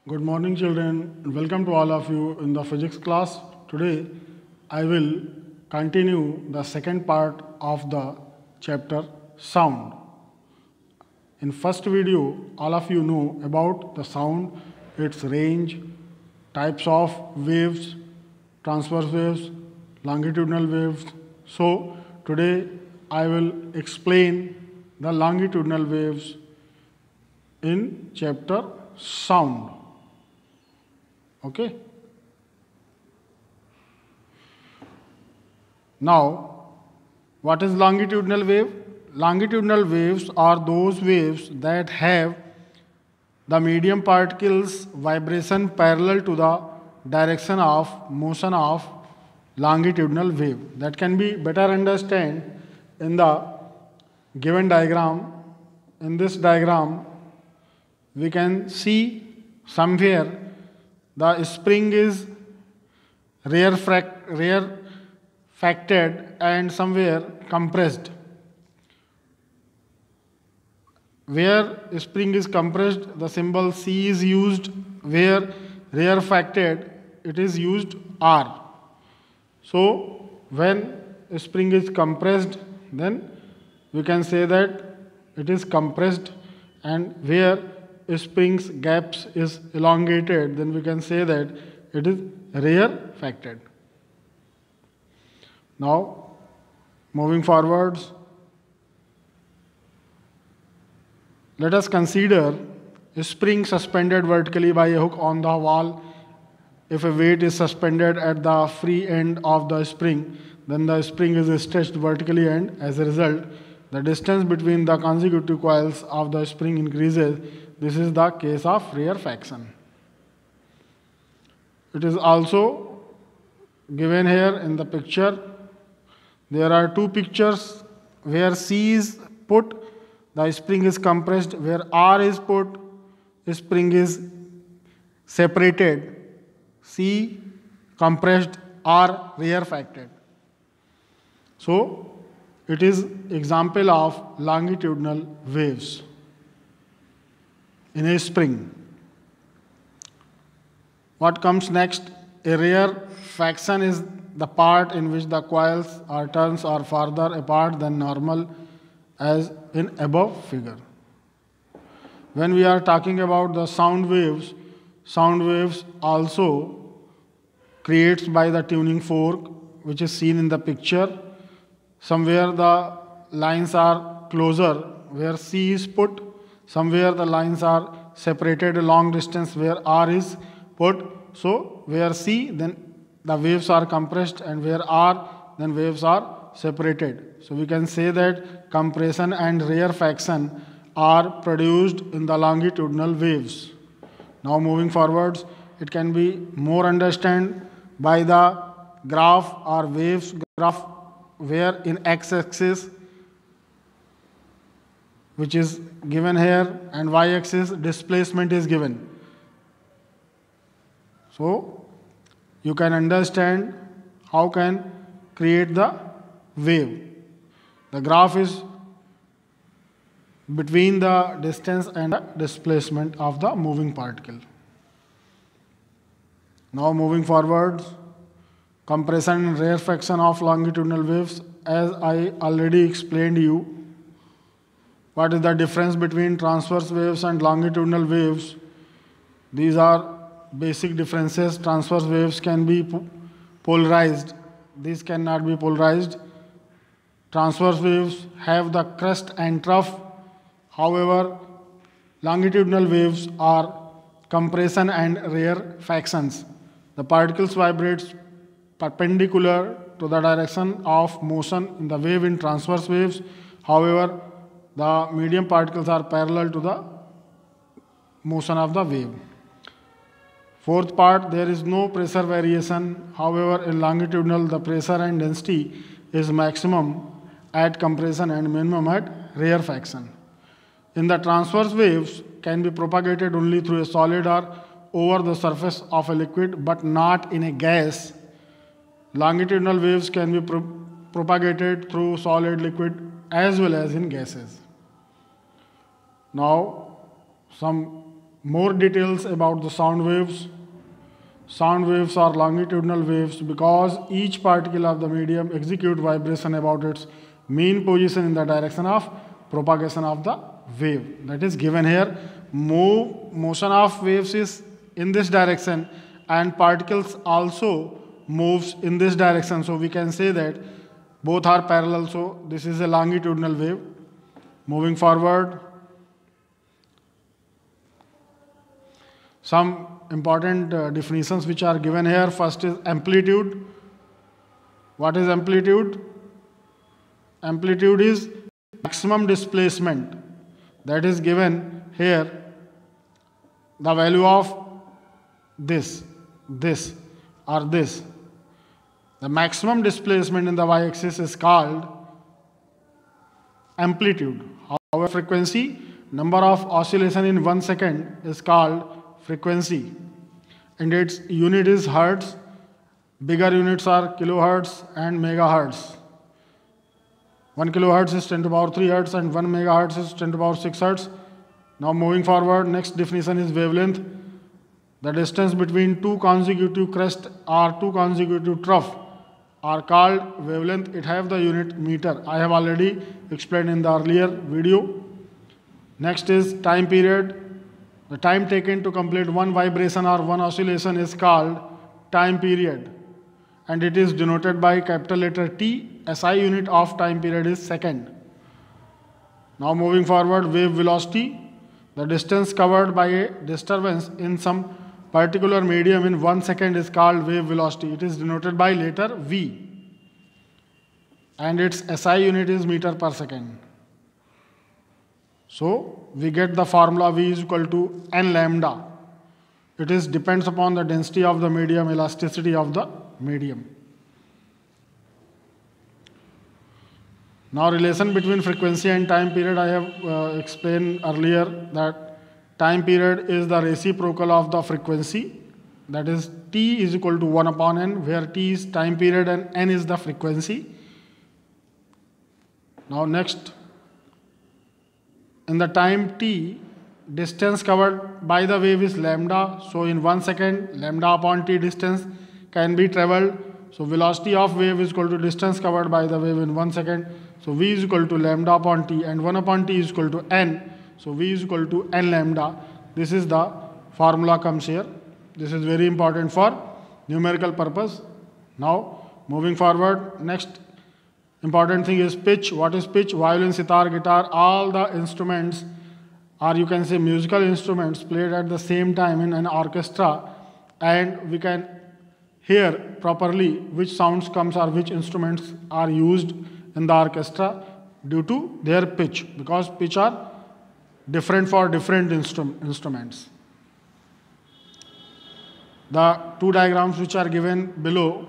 Good morning, children. Welcome to all of you in the physics class. Today, I will continue the second part of the chapter sound. In first video, all of you know about the sound, its range, types of waves, transverse waves, longitudinal waves. So, today I will explain the longitudinal waves in chapter sound. Okay. Now, what is longitudinal wave? Longitudinal waves are those waves that have the medium particles vibration parallel to the direction of motion of longitudinal wave. That can be better understand in the given diagram. In this diagram, we can see somewhere the spring is rarefacted and somewhere compressed. Where spring is compressed, the symbol C is used. Where rarefacted, it is used R. So, when spring is compressed, then we can say that it is compressed, and where spring's gaps is elongated, then we can say that it is rarefacted. Now, moving forwards, let us consider a spring suspended vertically by a hook on the wall. If a weight is suspended at the free end of the spring, then the spring is stretched vertically, and as a result, the distance between the consecutive coils of the spring increases. This is the case of rarefaction. It is also given here in the picture. There are two pictures where C is put, the spring is compressed. Where R is put, spring is separated. C compressed, R rarefacted. So, it is example of longitudinal waves in a spring. What comes next? A rarefaction is the part in which the coils or turns are farther apart than normal, as in above figure. When we are talking about the sound waves also creates by the tuning fork, which is seen in the picture. Somewhere the lines are closer where C is put, somewhere the lines are separated a long distance where R is put. So, where C, then the waves are compressed, and where R, then waves are separated. So, we can say that compression and rarefaction are produced in the longitudinal waves. Now, moving forwards, it can be more understood by the graph or waves graph, where in x-axis, which is given here, and y-axis displacement is given. So, you can understand how can create the wave. The graph is between the distance and the displacement of the moving particle. Now, moving forwards, compression and rarefaction of longitudinal waves. As I already explained you, what is the difference between transverse waves and longitudinal waves? These are basic differences. Transverse waves can be polarized. These cannot be polarized. Transverse waves have the crest and trough. However, longitudinal waves are compression and rarefactions. The particles vibrate perpendicular to the direction of motion in the wave in transverse waves. However, the medium particles are parallel to the motion of the wave. Fourth part, there is no pressure variation. However, in longitudinal, the pressure and density is maximum at compression and minimum at rarefaction. In the transverse, waves can be propagated only through a solid or over the surface of a liquid, but not in a gas. Longitudinal waves can be propagated through solid, liquid, as well as in gases. Now, some More details about the sound waves. Sound waves are longitudinal waves because each particle of the medium execute vibration about its mean position in the direction of propagation of the wave. That is given here. Motion of waves is in this direction and particles also moves in this direction. So we can say that both are parallel. So this is a longitudinal wave. Moving forward, some important definitions which are given here. First is amplitude. What is amplitude? Amplitude is maximum displacement that is given here. The value of this, or this. The maximum displacement in the y-axis is called amplitude. However, frequency, number of oscillation in 1 second is called frequency, and its unit is hertz. Bigger units are kilohertz and megahertz. 1 kilohertz is 10 to the power 3 hertz and 1 megahertz is 10 to the power 6 hertz. Now moving forward, next definition is wavelength. The distance between two consecutive crests or two consecutive trough are called wavelength. It have the unit meter. I have already explained in the earlier video. Next is time period. The time taken to complete one vibration or one oscillation is called time period, and it is denoted by capital letter T. SI unit of time period is second. Now moving forward, wave velocity. The distance covered by a disturbance in some particular medium in 1 second is called wave velocity. It is denoted by letter V, and its SI unit is meter per second. So we get the formula V is equal to n lambda. It is depends upon the density of the medium, elasticity of the medium. Now relation between frequency and time period, I have explained earlier that time period is the reciprocal of the frequency. That is T is equal to 1 upon n, where T is time period and n is the frequency. Now next, in the time t, distance covered by the wave is lambda. So in 1 second, lambda upon t distance can be traveled. So velocity of wave is equal to distance covered by the wave in 1 second. So v is equal to lambda upon t, and 1 upon t is equal to n. So v is equal to n lambda. This is the formula comes here. This is very important for numerical purpose. Now moving forward, next important thing is pitch. What is pitch? Violin, sitar, guitar, all the instruments, or you can say musical instruments, played at the same time in an orchestra, and we can hear properly which sounds comes or which instruments are used in the orchestra due to their pitch, because pitch are different for different instruments. The two diagrams which are given below